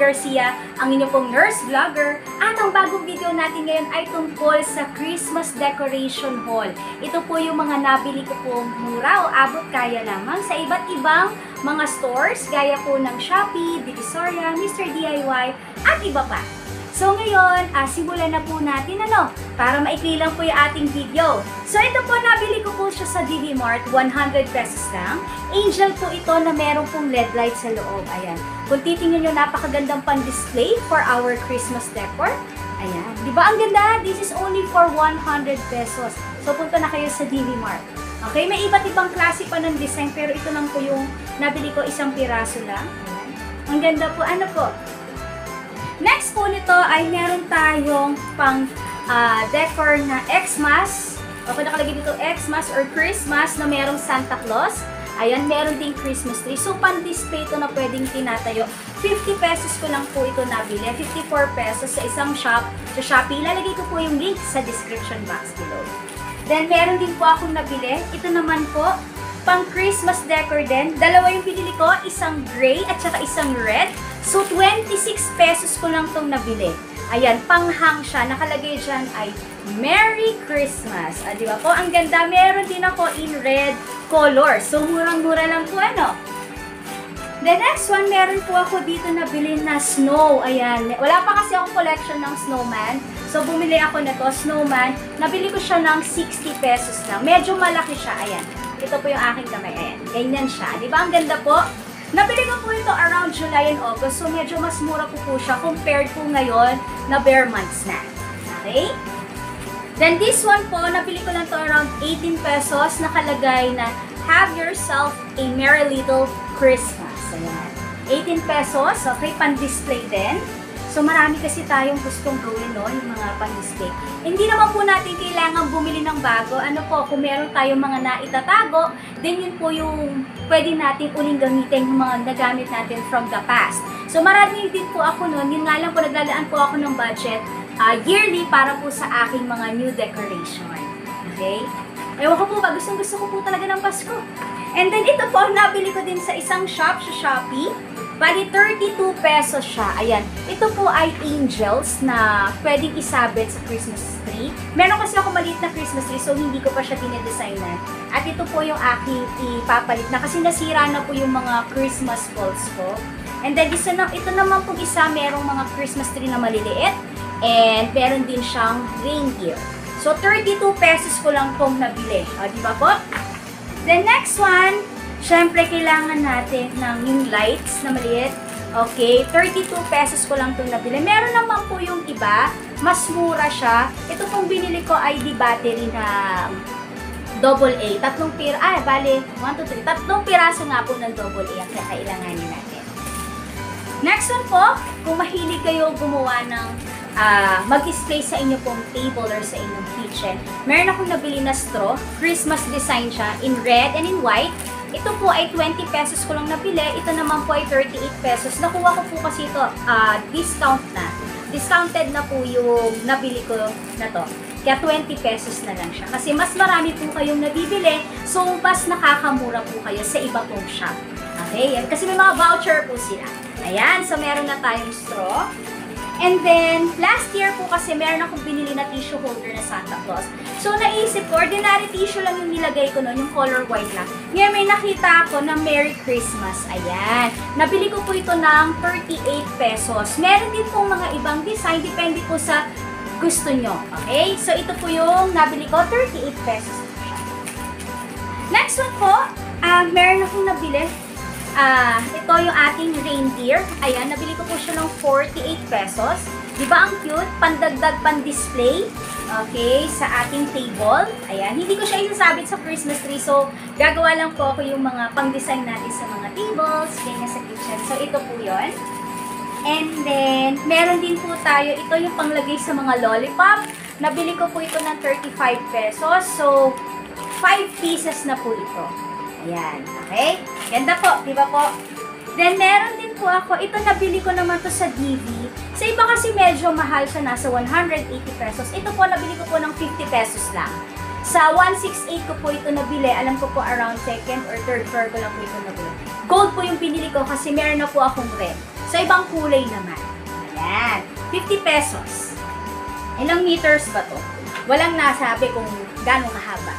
Garcia, ang inyong pong nurse vlogger. At ang bagong video natin ngayon ay tungkol sa Christmas decoration haul. Ito po yung mga nabili ko pong mura o abot kaya lamang sa iba't ibang mga stores gaya po ng Shopee, Divisoria, Mr. DIY at iba pa. So ngayon, simulan na po natin para maikli lang po yung ating video. So ito po, nabili ko po siya sa DV Mart, 100 pesos lang. Angel po ito na meron pong LED light sa loob. Ayan. Kung titingnan nyo, napakagandang pan-display for our Christmas decor. Ayan. Di ba ang ganda? This is only for 100 pesos. So punta na kayo sa DV Mart. Okay, may iba't ibang klase pa ng design, pero ito lang po yung nabili ko, isang piraso lang. Ayan. Ang ganda po. Ano po? Next po nito ay meron tayong pang decor na Xmas. Okay, nakalagay dito Xmas or Christmas na merong Santa Claus. Ayan, meron ding Christmas tree. So, pan-display ito na pwedeng tinatayo. 50 pesos ko lang po ito nabili. 54 pesos sa isang shop. Sa Shopee, lalagay ko po yung link sa description box below. Then, meron din po akong nabili. Ito naman po, pang Christmas decor din. Dalawa yung pinili ko, isang gray at saka isang red. So, 26 pesos ko lang itong nabili. Ayan, panghang siya. Nakalagay dyan ay Merry Christmas. Di ba po? Ang ganda. Meron din ako in red color. So, murang-mura lang po, The next one, meron po ako dito nabili na snow. Ayan. Wala pa kasi akong collection ng snowman. So, bumili ako na to, snowman. Nabili ko siya ng 60 pesos lang. Medyo malaki siya. Ayan. Ito po yung aking kamay. Ayan. Ganyan siya. Di ba? Ang ganda po. Nabili ko po ito around July and August. So, medyo mas mura po siya compared po ngayon na bare months na. Okay? Then, this one po, nabili ko lang to around 18 pesos. Nakalagay na, have yourself a merry little Christmas. Ayan. 18 pesos. Okay, pan-display din. So, marami kasi tayong gustong gawin, yung mga pan-display. Hindi naman po natin kailangan bumili ng bago. Ano po, kung meron tayong mga naitatago, then yun po yung pwede natin uling gamitin yung mga nagamit natin from the past. So, marami din po ako nun. Yun nga lang po, naglalaan po ako ng budget yearly para po sa aking mga new decoration. Okay? Ewan ko po ba, gustong-gusto ko po talaga ng Pasko. And then, ito po, nabili ko din sa isang shop sa Shopee. Bali, 32 pesos siya. Ayan. Ito po ay angels na pwedeng isabit sa Christmas tree. Meron kasi ako maliit na Christmas tree, so hindi ko pa siya tinidesignan. At ito po yung aking ipapalit na kasi nasira na po yung mga Christmas balls ko. And then, ito naman pong isa, merong mga Christmas tree na maliliit. And meron din siyang reindeer. So, 32 pesos ko lang itong nabili. O, di ba po? The next one, syempre, kailangan natin ng yung lights na maliit. Okay, 32 pesos ko lang itong nabili. Meron naman po yung iba, mas mura siya. Ito pong binili ko ay di battery na AA. Bale, 1, 2, 3. Tatlong piraso nga po ng AA ang kakailanganin natin. Next one po, kung mahilig kayo gumawa ng mag-display sa inyo pong table or sa inyong kitchen, meron akong nabili na straw. Christmas design siya in red and in white. Ito po ay 20 pesos ko lang nabili. Ito naman po ay 38 pesos. Nakuha ko po kasi ito discount na. Discounted na po yung nabili ko na to. Kaya 20 pesos na lang siya. Kasi mas marami po kayong nabibili, so mas nakakamura po kayo sa iba pong shop. Okay? Kasi may mga voucher po sila. Ayan, so meron na tayong straw. And then, last year po kasi meron akong binili na tissue holder na Santa Claus. So, naisip ko, ordinary tissue lang yung nilagay ko nun, yung color white lang. Ngayon, may nakita ako na Merry Christmas. Ayan. Nabili ko po ito ng 38 pesos. Meron din pong mga ibang design, depende po sa gusto nyo. Okay? So, ito po yung nabili ko, 38 pesos. Next one po, meron akong nabili. Ito yung ating reindeer. Ayan, nabili ko po siya ng 48 pesos. Diba ang cute? Pandagdag, pan-display. Okay, sa ating table. Ayan, hindi ko siya isasabit sa Christmas tree. So, gagawa lang po ako yung mga pang-design natin sa mga tables, ganyan sa kitchen. So, ito po yun. And then, meron din po tayo. Ito yung panglagay sa mga lollipop. Nabili ko po ito ng 35 pesos. So, 5 pieces na po ito. Ayan, okay? Ganda po, di ba po? Then, meron din po ako, ito nabili ko naman to sa DV. Sa iba kasi medyo mahal siya, nasa 180 pesos. Ito po, nabili ko po ng 50 pesos lang. Sa 168 ko po ito nabili. Alam ko po around second or third floor ko lang po ito nabili. Gold po yung pinili ko kasi meron na po akong red. So, ibang kulay naman. Ayan. 50 pesos. Ilang meters ba to? Walang nasabi kung gano'ng mahaba.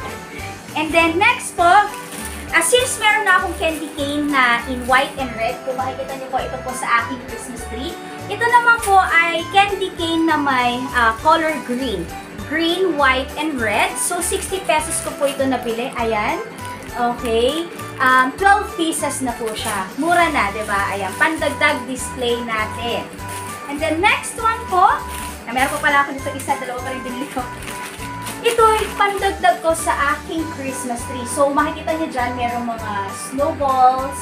And then, next po, since meron na akong candy cane na in white and red, kung makikita niyo po, ito po sa aking Christmas tree. Ito naman po ay candy cane na may color green. Green, white, and red. So, 60 pesos ko po ito nabili. Ayan. Okay. 12 pieces na po siya. Mura na, diba? Ayan. Pandagdag display natin. And then, next one po, meron po pala ako dito isa, dalawa pa rin binili ko. Ito ay pandagdag ko sa aking Christmas tree. So, makikita niyo dyan, merong mga snowballs,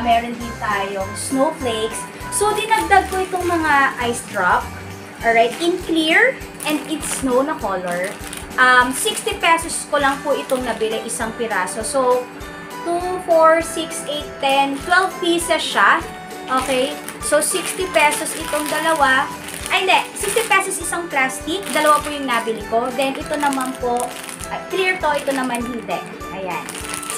meron din tayong snowflakes. So, dinagdag ko itong mga ice drop, alright, in clear and it's snow na color. 60 pesos ko lang po itong nabili, isang piraso. So, 2, 4, 6, 8, 10, 12 pieces siya. Okay? So, 60 pesos itong dalawa. Ay, hindi. 60 pesos isang plastic. Dalawa po yung nabili ko. Then, ito naman po, clear to. Ito naman hindi. Ayan.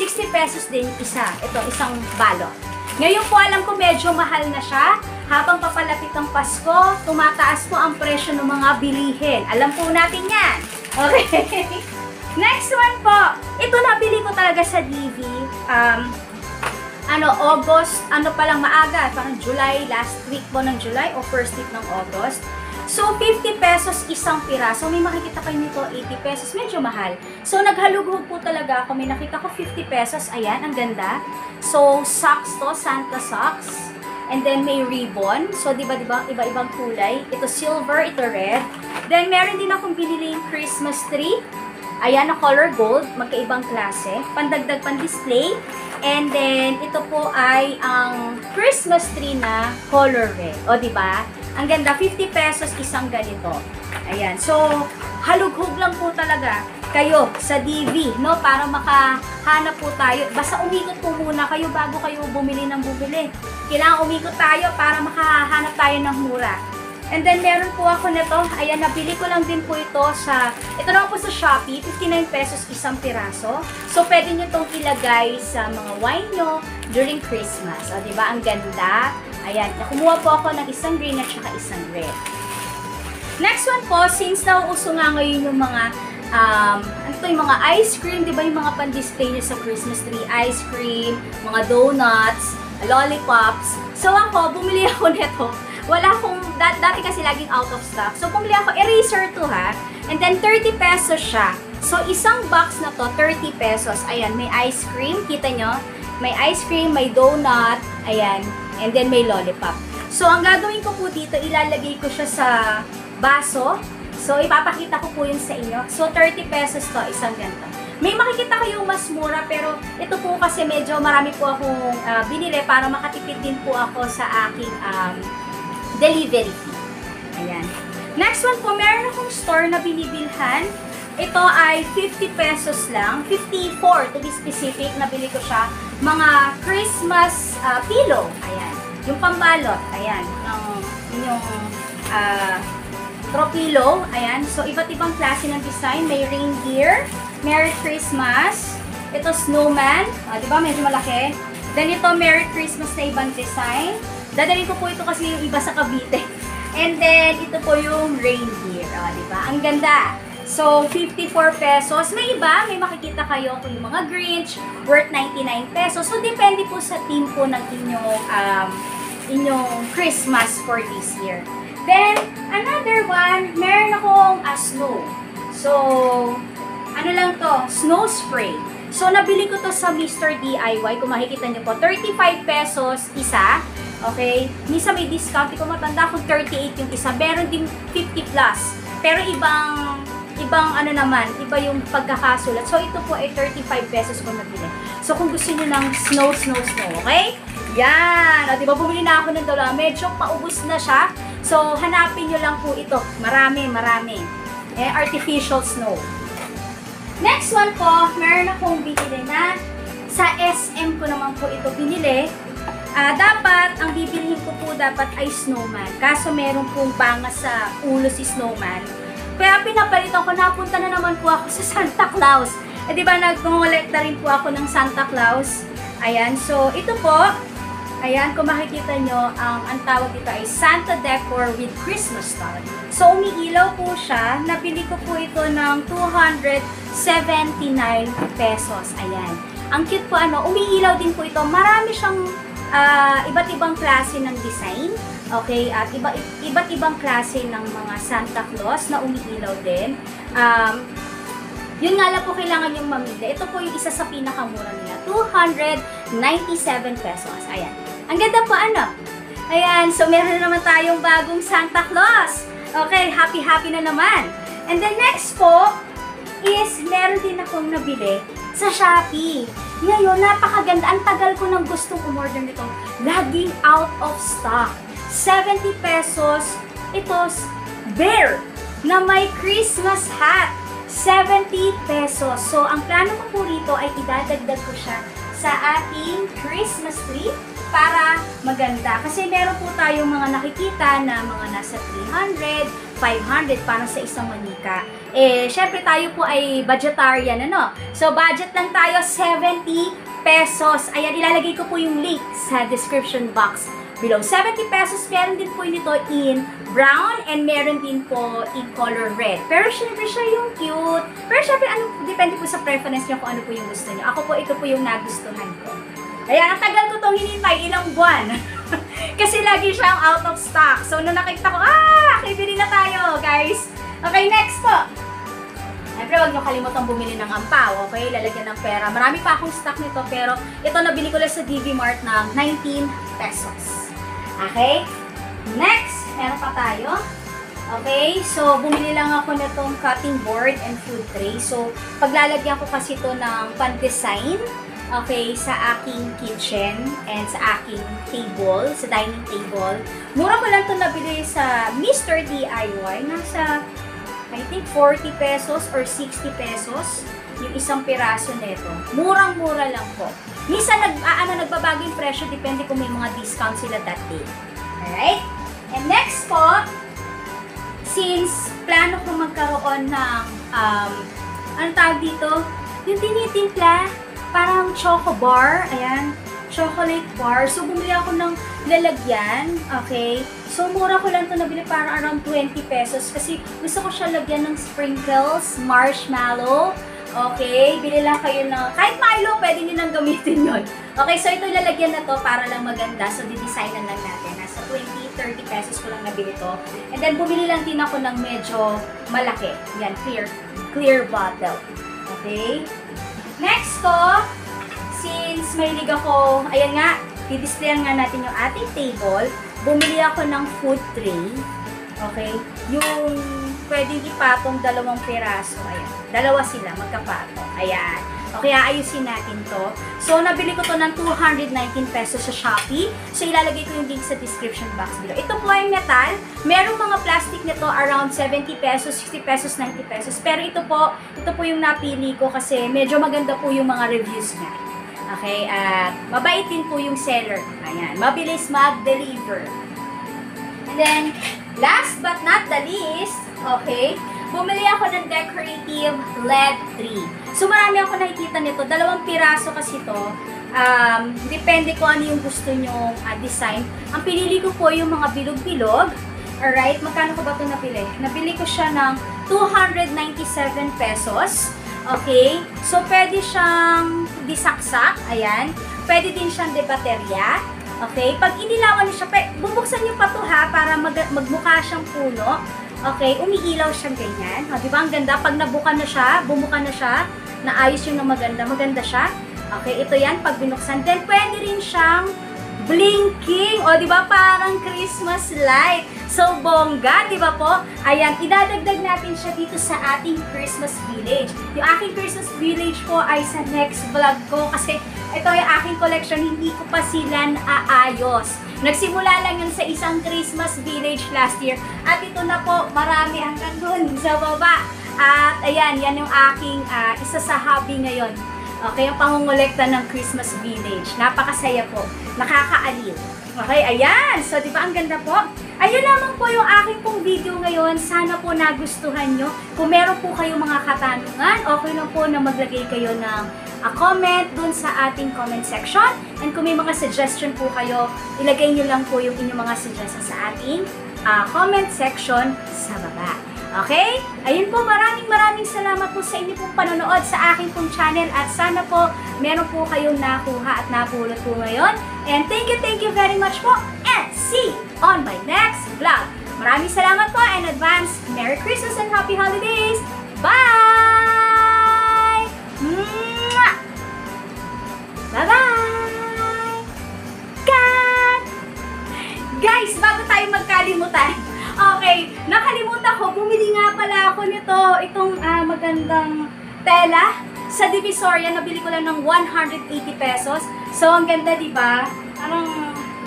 60 pesos din isa. Ito, isang balot. Ngayon po, alam ko medyo mahal na siya. Habang papalapit ang Pasko, tumataas po ang presyo ng mga bilihin. Alam po natin yan. Okay. Next one po. Ito nabili ko talaga sa DV. August, palang maaga, parang July, last week po ng July o first week ng August. So, 50 pesos isang piraso. May makikita kayo nito, 80 pesos. Medyo mahal. So, naghalughog po talaga ako. May nakita ko 50 pesos. Ayan, ang ganda. So, socks to, Santa socks. And then, may ribbon. So, diba, iba-ibang kulay. Ito silver, ito red. Then, meron din akong binili yung Christmas tree. Ayan, na color gold. Magkaibang klase. Pandagdag, pan-display. And then, ito po ay ang Christmas tree na color red. O, diba? Ang ganda, 50 pesos isang ganito. Ayan. So, halughog lang po talaga kayo sa DV, no? Para makahanap po tayo. Basta umikot po muna kayo bago kayo bumili ng bumili. Kailangan umikot tayo para makahanap tayo ng mura. And then, meron po ako nito. Ayan, nabili ko lang din po ito sa, ito naman po sa Shopee, 59 pesos isang piraso. So, pwede nyo itong ilagay sa mga wine nyo during Christmas. O, diba? Ang ganda. Ayan, kumuha po ako ng isang green at saka isang red. Next one po, since nauuso nga ngayon yung mga, yung mga ice cream, diba yung mga pan-display nyo sa Christmas tree, ice cream, mga donuts, lollipops. So, ako, bumili ako nito. Wala akong, dati kasi laging out of stock. So, pumili ako, eraser to ha. And then, 30 pesos siya. So, isang box na to, 30 pesos. Ayan, may ice cream. Kita nyo? May ice cream, may donut. Ayan. And then, may lollipop. So, ang gagawin ko po dito, ilalagay ko siya sa baso. So, ipapakita ko po yun sa inyo. So, 30 pesos to, isang ganito. May makikita kayong mas mura, pero ito po kasi medyo marami po akong binili para makatipid din po ako sa aking delivery fee. Ayan. Next one po, meron akong store na binibilhan. Ito ay 50 pesos lang. 54 to be specific. Nabili ko siya. Mga Christmas pillow. Ayan. Yung pambalot. Ayan. Yung throw pillow. Ayan. So, iba't ibang klase ng design. May reindeer. Merry Christmas. Ito snowman. Diba? Medyo malaki. Then ito Merry Christmas na ibang design. Dadalhin ko po ito kasi yung iba sa Cavite. And then, ito po yung reindeer. Diba? Ang ganda. So, 54 pesos. May iba, may makikita kayo kung yung mga Grinch, worth 99 pesos. So, depende po sa team po ng inyong Christmas for this year. Then, another one, meron akong snow. So, ano lang to? Snow spray. So, nabili ko to sa Mr. DIY. Kung makikita nyo po, 35 pesos isa. Okay? Misa may discount. Kung matanda kung 38 yung isa. Meron din 50 plus. Pero ibang ano naman, iba yung pagkakasulat. So, ito po ay 35 pesos kung nabili. So, kung gusto nyo ng snow, okay? Yan! O, diba, bumili na ako ng dalawa. Medyo paubos na siya. So, hanapin nyo lang po ito. Marami. Artificial snow. Next one po, meron akong binili na sa SM ko naman po ito binili. Dapat, ang bibilihin ko po dapat ay snowman. Kaso meron pong banga sa ulo si snowman. Kaya pinapalitan ko, napunta na naman po ako sa Santa Claus. Diba, nag-collecta rin po ako ng Santa Claus. Ayan, so ito po, Ayan, kung makikita nyo, ang tawag dito ay Santa Decor with Christmas star. So, umiilaw po siya. Nabili ko po ito ng 279 pesos. Ayan. Ang cute po, umiilaw din po ito. Marami siyang iba't ibang klase ng design. Okay, at iba't ibang klase ng mga Santa Claus na umiilaw din. Yun nga lang po kailangan yung mamili. Ito po yung isa sa pinakamura nila. 297 pesos. Ayan. Ang ganda po, Ayan, so meron na naman tayong bagong Santa Claus. Okay, happy na naman. And then next po is meron din akong nabili sa Shopee. Ngayon, napakaganda. Ang tagal ko nang gustong umorder nito. Laging out of stock. 70 pesos. Ito's bear na may Christmas hat. 70 pesos. So, ang plano ko po rito ay idadagdag ko siya sa ating Christmas tree para maganda. Kasi meron po tayong mga nakikita na mga nasa 300, 500 para sa isang manika. Syempre tayo po ay budgetarian, So, budget lang tayo, 70 pesos. Ayan, ilalagay ko po yung link sa description box below. 70 pesos, meron din po nito in brown and meron din po in color red. Pero syempre siya yung cute. Pero syempre, depende po sa preference niyo kung ano po yung gusto niyo. Ako po, ito po yung nagustuhan ko. Ayan, ang tagal ko itong hinintay, ilang buwan. Kasi lagi siyang out of stock. So, nung nakita ko, bili na tayo, guys. Okay, next po. Siyempre, huwag niyo kalimutang bumili ng ampaw, okay? Lalagyan ng pera. Marami pa akong stock nito, pero ito nabili ko lang sa DV Mart ng 19 pesos. Okay? Next, meron pa tayo. Okay, so bumili lang ako nitong cutting board and food tray. So, paglalagyan ko kasi ito ng pan-design, okay, sa aking kitchen and sa aking table, sa dining table. Mura ko lang ito nabili sa Mr. DIY. Nasa, I think, 40 pesos or 60 pesos yung isang piraso nito. Murang-mura lang po. Minsan, nagbabago yung presyo, depende kung may mga discount sila that day. Alright? And next po, since plano ko magkaroon ng, ano tawag dito? Yung tinitimpla, parang choco bar, ayan, chocolate bar. So, bumili ako ng lalagyan, okay? So, mura ko lang ito nabili, parang around 20 pesos kasi gusto ko siya lagyan ng sprinkles, marshmallow, okay? Bili lang kayo ng, kahit Milo, pwede nyo nang gamitin yun. Okay, so ito lalagyan na to para lang maganda. So, didesignan lang natin. Nasa 20-30 pesos ko lang nabili to. And then, bumili lang din ako ng medyo malaki. Yan, clear bottle. Okay? Next ko, since mahilig ako, ayan nga, didisplayan nga natin yung ating table, bumili ako ng food tray. Okay? Yung pwedeng ipatong 2 piraso. Ayan. 2 sila, magkapatong. Ayan. Okay, ayusin natin to. So, nabili ko to ng 219 pesos sa Shopee. So, ilalagay ko yung link sa description box below. Ito po ay metal. Merong mga plastic nito around 70 pesos, 60 pesos, 90 pesos. Pero ito po yung napili ko kasi medyo maganda po yung mga reviews niya. Okay, at mabait din po yung seller. Ayan, mabilis mag-deliver. And then, last but not the least, okay, bumili ako ng decorative LED tree. So, marami ako nakikita nito. 2 piraso kasi ito. Depende kung ano yung gusto nyong design. Ang pinili ko po yung mga bilog-bilog. Alright, magkano ko ba ito napili? Nabili ko siya ng 297 pesos. Okay, so pwede siyang disaksak. Ayan. Pwede din siyang debaterya. Okay, pag inilawan niyo siya, bubuksan niyo pa ito para magmukha siyang puno. Okay, umiilaw siya ganyan. O, diba ang ganda? Pag nabuka na siya, bumuka na siya, naayos yung na maganda siya. Okay, ito yan, pag binuksan. Then, pwede rin siyang blinking. O, diba parang Christmas light. So, bongga, diba po? Ayan, idadagdag natin siya dito sa ating Christmas village. Yung aking Christmas village po ay sa next vlog ko kasi ito yung aking collection, hindi ko pa sila naaayos. Nagsimula lang yun sa isang Christmas village last year. At ito na po, marami hanggang dun sa baba. At ayan, yan yung aking isa sa hobby ngayon. Okay, yung pangungulekta ng Christmas village. Napakasaya po. Nakakaaliw. Okay, ayan. So, di ba ang ganda po? Ayun lamang po yung aking pong video ngayon. Sana po nagustuhan nyo. Kung meron po kayong mga katanungan, okay lang po na maglagay kayo ng comment dun sa ating comment section. And kung may mga suggestion po kayo, ilagay nyo lang po yung inyong mga suggestion sa ating comment section sa baba. Okay? Ayun po, maraming salamat po sa inyo pong panonood sa aking pong channel at sana po meron po kayong nakuha at napulot po ngayon. And thank you very much po and see you on my next vlog. Maraming salamat po and advance Merry Christmas and Happy Holidays! Bye! Mwah! Bye-bye! Cut! Guys, bago tayo magkalimutan, okay, nakalimutan ko, bumili nga pala ako nito, itong magandang tela sa Divisoria, nabili ko lang ng 180 pesos. So, ang ganda, di ba? Parang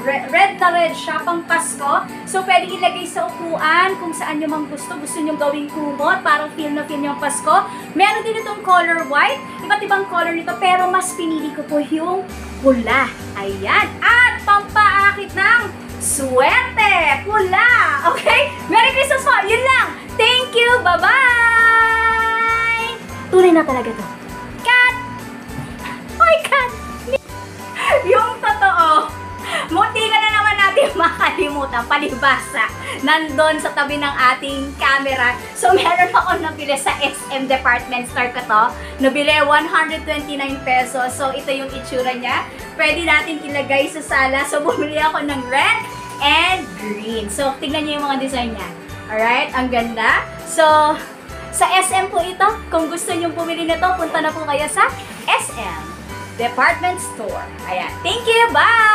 red na red siya, pang Pasko. So, pwede ilagay sa upuan kung saan nyo mang gusto. Gusto nyo gawing kumot, parang feel na feel yung Pasko. Meron din itong color white, iba't ibang color nito, pero mas pinili ko po yung pula. Ayan. At pampaakit ng swerte! Pula! Okay? Merry Christmas po! Yun lang! Thank you! Bye-bye! Tunay na talaga to. Cut! Oy, cut! Yung totoo, munti ka na naman natin makalimutan, palibasa. Nandun sa tabi ng ating camera. So, meron ako nabili sa SM Department Store ko to. Nabili 129 pesos. So, ito yung itsura niya. Pwede natin ilagay sa sala. So, bumili ako ng red and green. So, tingnan niyo yung mga design niya. Alright? Ang ganda. So, sa SM po ito. Kung gusto niyo bumili nito, punta na po kayo sa SM Department Store. Ayan. Thank you. Bye!